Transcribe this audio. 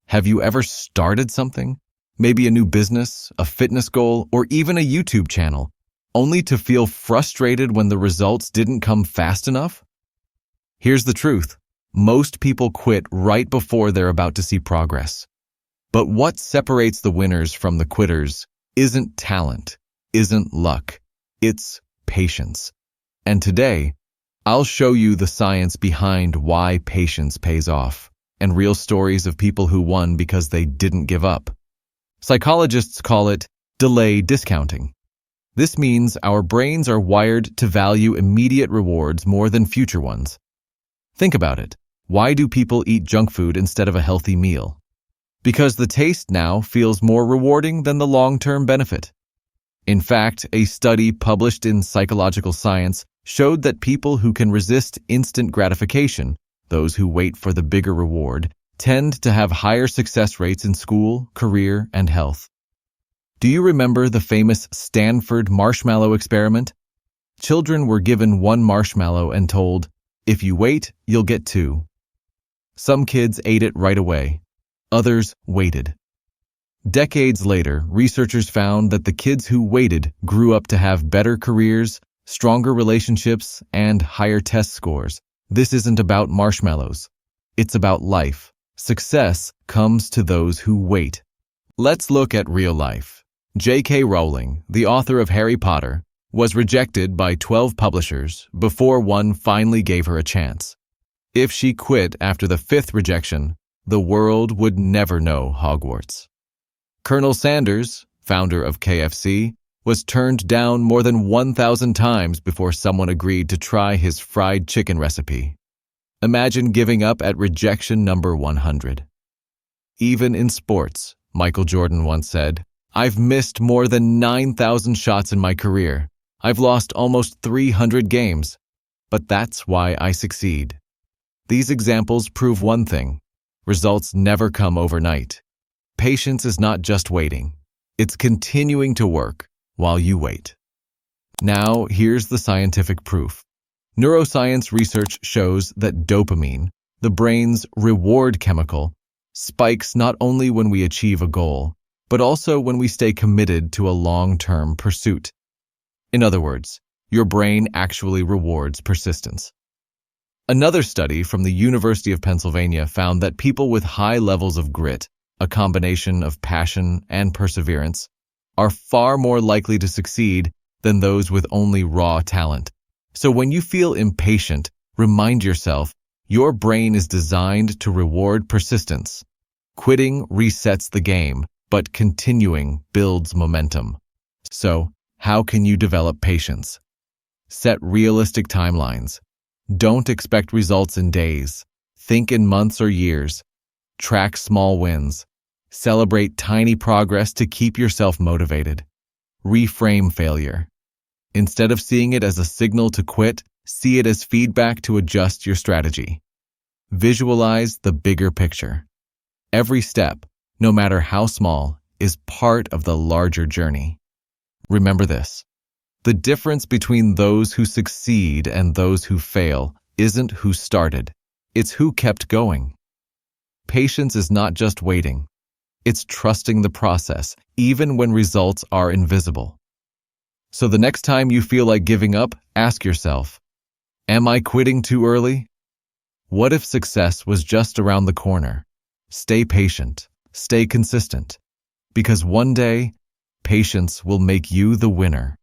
Have you ever started something? Maybe a new business, a fitness goal, or even a YouTube channel, only to feel frustrated when the results didn't come fast enough? Here's the truth. Most people quit right before they're about to see progress. But what separates the winners from the quitters isn't talent, isn't luck. It's patience. And today, I'll show you the science behind why patience pays off, and real stories of people who won because they didn't give up. Psychologists call it delay discounting. This means our brains are wired to value immediate rewards more than future ones. Think about it. Why do people eat junk food instead of a healthy meal? Because the taste now feels more rewarding than the long-term benefit. In fact, a study published in Psychological Science showed that people who can resist instant gratification, those who wait for the bigger reward, tend to have higher success rates in school, career, and health. Do you remember the famous Stanford marshmallow experiment? Children were given one marshmallow and told, "If you wait, you'll get two." Some kids ate it right away. Others waited. Decades later, researchers found that the kids who waited grew up to have better careers, stronger relationships, and higher test scores. This isn't about marshmallows. It's about life. Success comes to those who wait. Let's look at real life. J.K. Rowling, the author of Harry Potter, was rejected by 12 publishers before one finally gave her a chance. If she quit after the 5th rejection, the world would never know Hogwarts. Colonel Sanders, founder of KFC, was turned down more than 1,000 times before someone agreed to try his fried chicken recipe. Imagine giving up at rejection number 100. Even in sports, Michael Jordan once said, "I've missed more than 9,000 shots in my career. I've lost almost 300 games. But that's why I succeed." These examples prove one thing. Results never come overnight. Patience is not just waiting. It's continuing to work while you wait. Now, here's the scientific proof. Neuroscience research shows that dopamine, the brain's reward chemical, spikes not only when we achieve a goal, but also when we stay committed to a long-term pursuit. In other words, your brain actually rewards persistence. Another study from the University of Pennsylvania found that people with high levels of grit, a combination of passion and perseverance, are far more likely to succeed than those with only raw talent. So when you feel impatient, remind yourself, your brain is designed to reward persistence. Quitting resets the game, but continuing builds momentum. So, how can you develop patience? Set realistic timelines. Don't expect results in days. Think in months or years. Track small wins. Celebrate tiny progress to keep yourself motivated. Reframe failure. Instead of seeing it as a signal to quit, see it as feedback to adjust your strategy. Visualize the bigger picture. Every step, no matter how small, is part of the larger journey. Remember this. The difference between those who succeed and those who fail isn't who started, it's who kept going. Patience is not just waiting. It's trusting the process, even when results are invisible. So the next time you feel like giving up, ask yourself, am I quitting too early? What if success was just around the corner? Stay patient, stay consistent, because one day, patience will make you the winner.